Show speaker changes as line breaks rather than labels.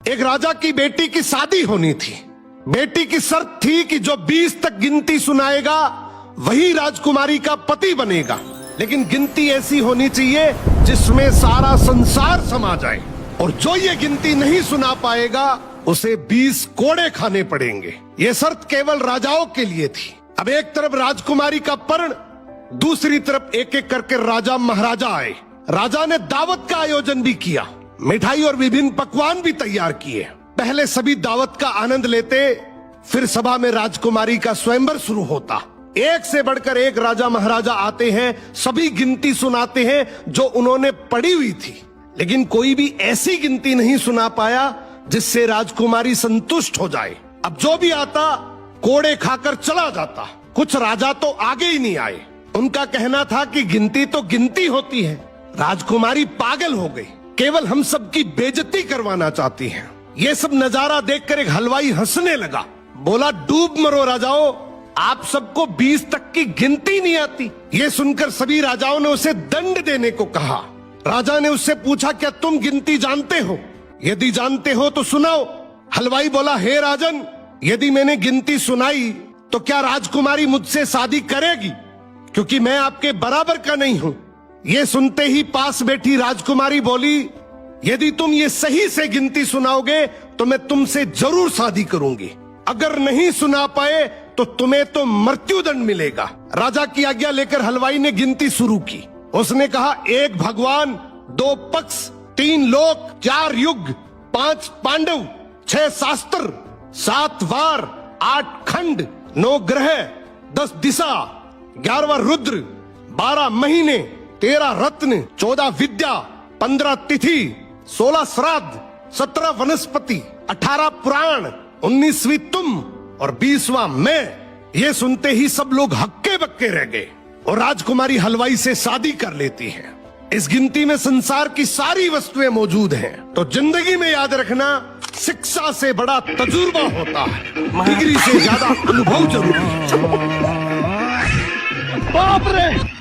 एक राजा की बेटी की शादी होनी थी। बेटी की शर्त थी कि जो 20 तक गिनती सुनाएगा वही राजकुमारी का पति बनेगा, लेकिन गिनती ऐसी होनी चाहिए जिसमें सारा संसार समा जाए, और जो ये गिनती नहीं सुना पाएगा उसे 20 कोड़े खाने पड़ेंगे। ये शर्त केवल राजाओं के लिए थी। अब एक तरफ राजकुमारी का पर्ण, दूसरी तरफ एक एक करके राजा महाराजा आए। राजा ने दावत का आयोजन भी किया, मिठाई और विभिन्न पकवान भी तैयार किए। पहले सभी दावत का आनंद लेते, फिर सभा में राजकुमारी का स्वयंवर शुरू होता। एक से बढ़कर एक राजा महाराजा आते हैं, सभी गिनती सुनाते हैं जो उन्होंने पढ़ी हुई थी, लेकिन कोई भी ऐसी गिनती नहीं सुना पाया जिससे राजकुमारी संतुष्ट हो जाए। अब जो भी आता कोड़े खाकर चला जाता। कुछ राजा तो आगे ही नहीं आए। उनका कहना था कि गिनती तो गिनती होती है। राजकुमारी पागल हो गई, केवल हम सबकी बेइज्जती करवाना चाहती है। ये सब नजारा देखकर एक हलवाई हंसने लगा, बोला डूब मरो राजाओं, आप सबको 20 तक की गिनती नहीं आती। ये सुनकर सभी राजाओं ने उसे दंड देने को कहा। राजा ने उससे पूछा, क्या तुम गिनती जानते हो? यदि जानते हो तो सुनाओ। हलवाई बोला, हे राजन, यदि मैंने गिनती सुनाई तो क्या राजकुमारी मुझसे शादी करेगी, क्योंकि मैं आपके बराबर का नहीं हूं। ये सुनते ही पास बैठी राजकुमारी बोली, यदि तुम ये सही से गिनती सुनाओगे तो मैं तुमसे जरूर शादी करूंगी, अगर नहीं सुना पाए तो तुम्हें तो मृत्युदंड मिलेगा। राजा की आज्ञा लेकर हलवाई ने गिनती शुरू की। उसने कहा, 1 भगवान, 2 पक्ष, 3 लोक, 4 युग, 5 पांडव, 6 शास्त्र, 7 वार, 8 खंड, 9 ग्रह, 10 दिशा, 11वां रुद्र, 12 महीने, 13 रत्न, 14 विद्या, 15 तिथि, 16 श्राद्ध, 17 वनस्पति, 18 पुराण, 19वीं तुम और 20वां मैं। ये सुनते ही सब लोग हक्के बक्के रह गए और राजकुमारी हलवाई से शादी कर लेती है। इस गिनती में संसार की सारी वस्तुएं मौजूद हैं। तो जिंदगी में याद रखना, शिक्षा से बड़ा तजुर्बा होता है, डिग्री से ज्यादा अनुभव जरूरी है। बाप रे!